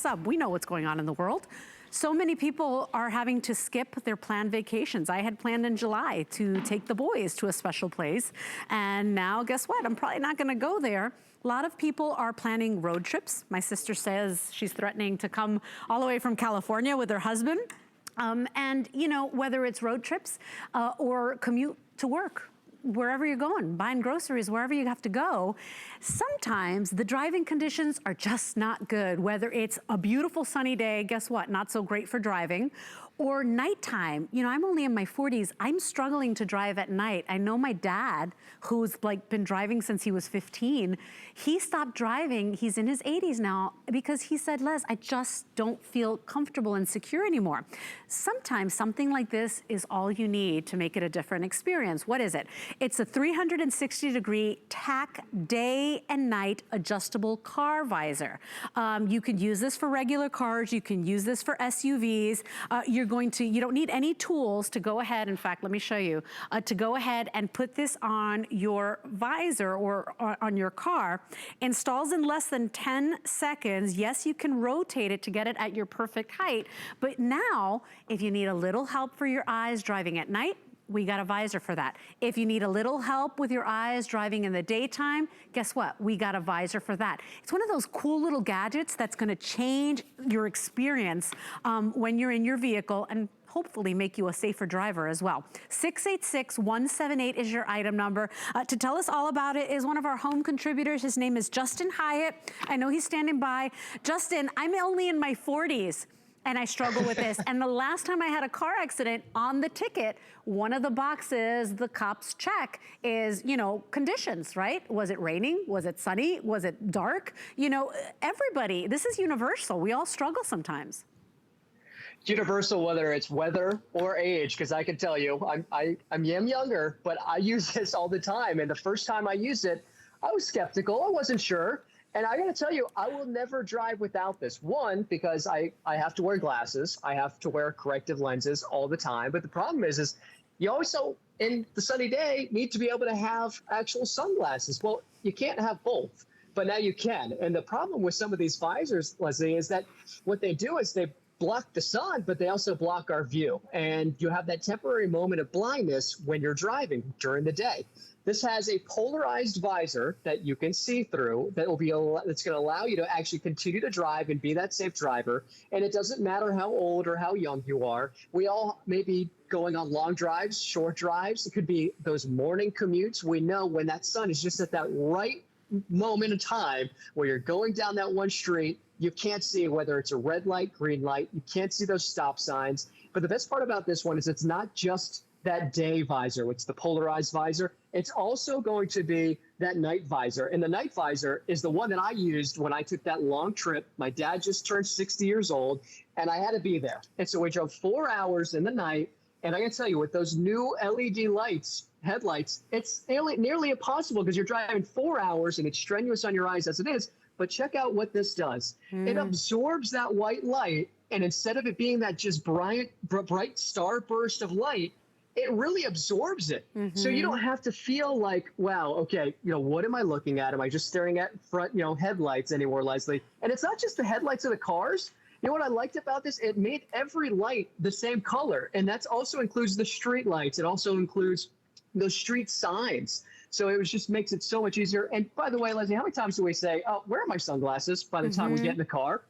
up. We know what's going on in the world. So many people are having to skip their planned vacations. I had planned in July to take the boys to a special place, and now guess what? I'm probably not gonna go there. A lot of people are planning road trips. My sister says she's threatening to come all the way from California with her husband. And you know, whether it's road trips or commute to work, wherever you're going, buying groceries, wherever you have to go, sometimes the driving conditions are just not good. Whether it's a beautiful sunny day, guess what? Not so great for driving. Or nighttime. You know, I'm only in my 40s. I'm struggling to drive at night. I know my dad, who's like been driving since he was 15, he stopped driving. He's in his 80s now because he said, Les, I just don't feel comfortable and secure anymore. Sometimes something like this is all you need to make it a different experience. What is it? It's a 360-degree TAC day and night adjustable car visor. You can use this for regular cars. You can use this for SUVs. You don't need any tools to go ahead. In fact, let me show you, to go ahead and put this on your visor or on your car. Installs in less than 10 seconds. Yes, you can rotate it to get it at your perfect height. But now, if you need a little help for your eyes driving at night, we got a visor for that. If you need a little help with your eyes driving in the daytime, guess what? We got a visor for that. It's one of those cool little gadgets that's gonna change your experience when you're in your vehicle and hopefully make you a safer driver as well. 686-178 is your item number. To tell us all about it is one of our home contributors. His name is Justin Hyatt. I know he's standing by. Justin, I'm only in my 40s. And I struggle with this. And the last time I had a car accident, on the ticket, one of the boxes the cops check is, you know, conditions, right? Was it raining? Was it sunny? Was it dark? You know, everybody, this is universal. We all struggle sometimes. Universal, whether it's weather or age, because I can tell you, I'm younger, but I use this all the time. And the first time I used it, I was skeptical. I wasn't sure. And I gotta tell you, I will never drive without this. One, because I have to wear glasses. I have to wear corrective lenses all the time. But the problem is you also, in the sunny day, need to be able to have actual sunglasses. Well, you can't have both, but now you can. And the problem with some of these visors, Leslie, is that what they do is they block the sun, but they also block our view. And you have that temporary moment of blindness when you're driving during the day. This has a polarized visor that you can see through that's going to allow you to actually continue to drive and be that safe driver. And it doesn't matter how old or how young you are. We all may be going on long drives, short drives. It could be those morning commutes. We know when that sun is just at that right moment in time where you're going down that one street, you can't see whether it's a red light, green light. You can't see those stop signs. But the best part about this one is it's not just that day visor, it's the polarized visor. It's also going to be that night visor. And the night visor is the one that I used when I took that long trip. My dad just turned 60 years old, and I had to be there. And so we drove 4 hours in the night. And I can tell you, with those new LED lights, headlights, it's nearly impossible because you're driving 4 hours and it's strenuous on your eyes as it is. But check out what this does. It absorbs that white light, and instead of it being that just bright starburst of light, it really absorbs it. So you don't have to feel like, wow, okay, you know, what am I looking at? Am I just staring at front, you know, headlights anymore, Leslie? And it's not just the headlights of the cars. You know what I liked about this? It made every light the same color. And that also includes the street lights. It also includes those street signs. So it just makes it so much easier. And by the way, Leslie, how many times do we say, oh, where are my sunglasses by the time we get in the car?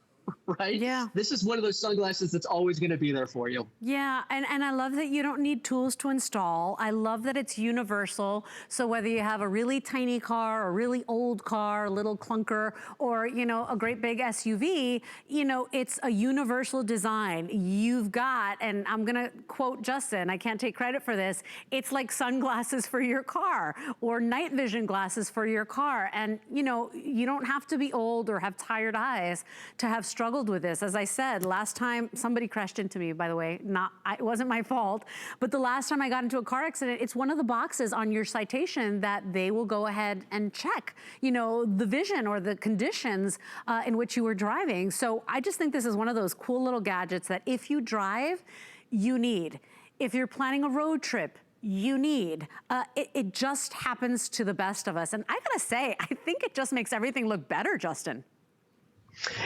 Right? Yeah. This is one of those sunglasses that's always going to be there for you. Yeah, and I love that you don't need tools to install. I love that it's universal. So whether you have a really tiny car, a really old car, a little clunker, or, you know, a great big SUV, you know, it's a universal design. You've got, and I'm gonna quote Justin, I can't take credit for this, it's like sunglasses for your car or night vision glasses for your car. And, you know, you don't have to be old or have tired eyes to have struggled with this. As I said, last time somebody crashed into me, by the way, it wasn't my fault, but the last time I got into a car accident, it's one of the boxes on your citation that they will go ahead and check, you know, the vision or the conditions in which you were driving. So I just think this is one of those cool little gadgets that if you drive, you need. If you're planning a road trip, you need. It just happens to the best of us. And I gotta say, I think it just makes everything look better, Justin.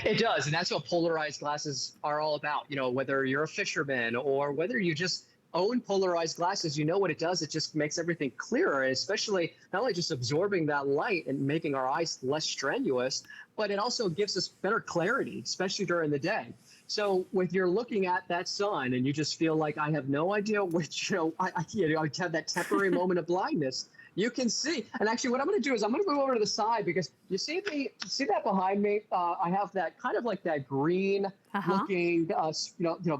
It does, and that's what polarized glasses are all about. Whether you're a fisherman or whether you just own polarized glasses, you know what it does. It just makes everything clearer, especially not only just absorbing that light and making our eyes less strenuous, but it also gives us better clarity, especially during the day. So with you're looking at that sun and you just feel like I have no idea which, I have that temporary moment of blindness. You can see, and actually what I'm going to do is I'm going to move over to the side because you see that behind me? I have that kind of like that green looking,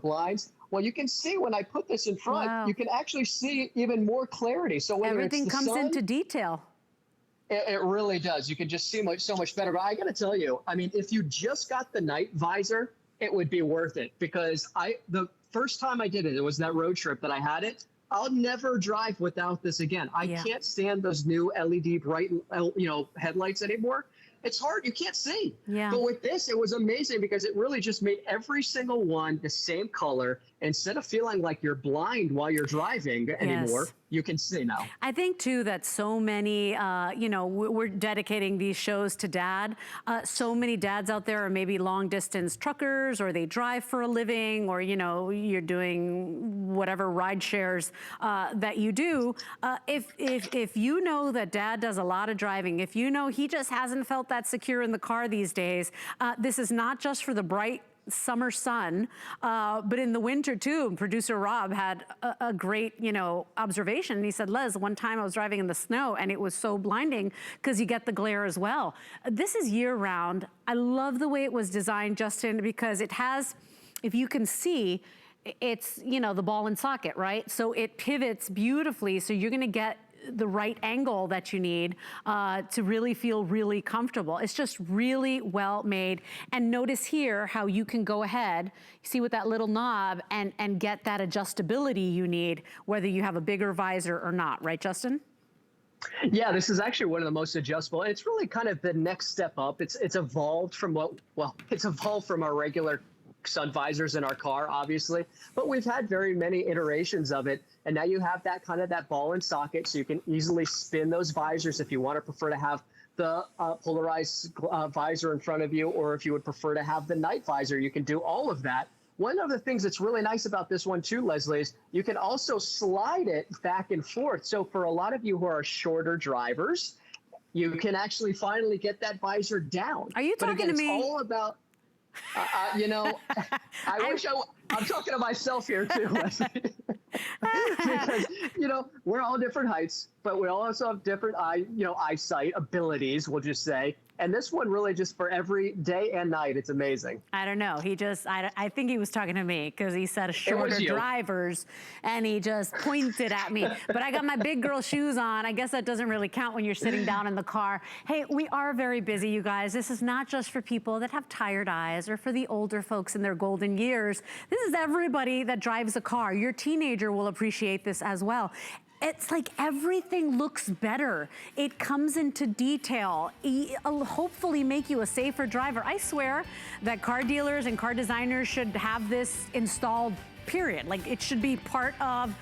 blinds. Well, you can see when I put this in front, you can actually see even more clarity. So whether everything it's the comes sun, into detail. It really does. You can just see so much better. But I got to tell you, I mean, if you just got the night visor, it would be worth it because the first time I did it, it was that road trip that I had it. I'll never drive without this again. I can't stand those new LED bright, headlights anymore. It's hard. You can't see. Yeah. But with this, it was amazing because it really just made every single one the same color. Instead of feeling like you're blind while you're driving anymore, you can see now. I think too that so many, we're dedicating these shows to dad. So many dads out there are maybe long distance truckers, or they drive for a living, or you're doing whatever ride shares that you do. If you know that dad does a lot of driving, if you know he just hasn't felt that secure in the car these days, this is not just for the bright summer sun, but in the winter too. Producer Rob had a great, observation. He said, Les, one time I was driving in the snow and it was so blinding because you get the glare as well. This is year round. I love the way it was designed, Justin, because it has, if you can see, it's, the ball and socket, right? So it pivots beautifully. So you're gonna get the right angle that you need to really feel really comfortable. It's just really well made. And notice here how you can go ahead, see with that little knob, and get that adjustability you need, whether you have a bigger visor or not, right, Justin? Yeah, this is actually one of the most adjustable. It's really kind of the next step up. It's evolved from it's evolved from our regular sun visors in our car, obviously, but we've had very many iterations of it. And now you have that kind of that ball and socket, so you can easily spin those visors if you prefer to have the polarized visor in front of you, or if you would prefer to have the night visor, you can do all of that. One of the things that's really nice about this one too, Leslie, is you can also slide it back and forth. So for a lot of you who are shorter drivers, you can actually finally get that visor down. Are you talking to me? It's all about I'm talking to myself here too, Leslie. Because, we're all different heights, but we also have different eyesight abilities, we'll just say. And this one really just for every day and night, it's amazing. I don't know. I think he was talking to me because he said shorter drivers and he just pointed at me. But I got my big girl shoes on. I guess that doesn't really count when you're sitting down in the car. Hey, we are very busy, you guys. This is not just for people that have tired eyes or for the older folks in their golden years. This is everybody that drives a car. Your teenager will appreciate this as well. It's like everything looks better. It comes into detail. It'll hopefully make you a safer driver. I swear that car dealers and car designers should have this installed, period. Like, it should be part of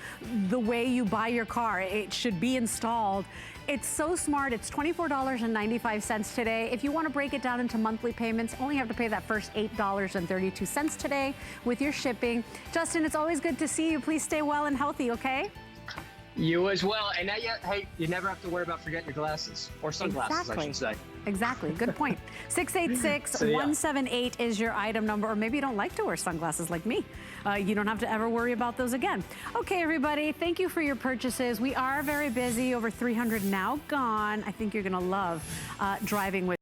the way you buy your car. It should be installed. It's so smart. It's $24.95 today. If you want to break it down into monthly payments, only have to pay that first $8.32 today with your shipping. Justin, it's always good to see you. Please stay well and healthy, okay? You as well. And now, hey, you never have to worry about forgetting your glasses, or sunglasses, I should say. Exactly. Good point. 686-178 is your item number, or maybe you don't like to wear sunglasses like me. You don't have to ever worry about those again. Okay, everybody, thank you for your purchases. We are very busy, over 300 now gone. I think you're going to love driving with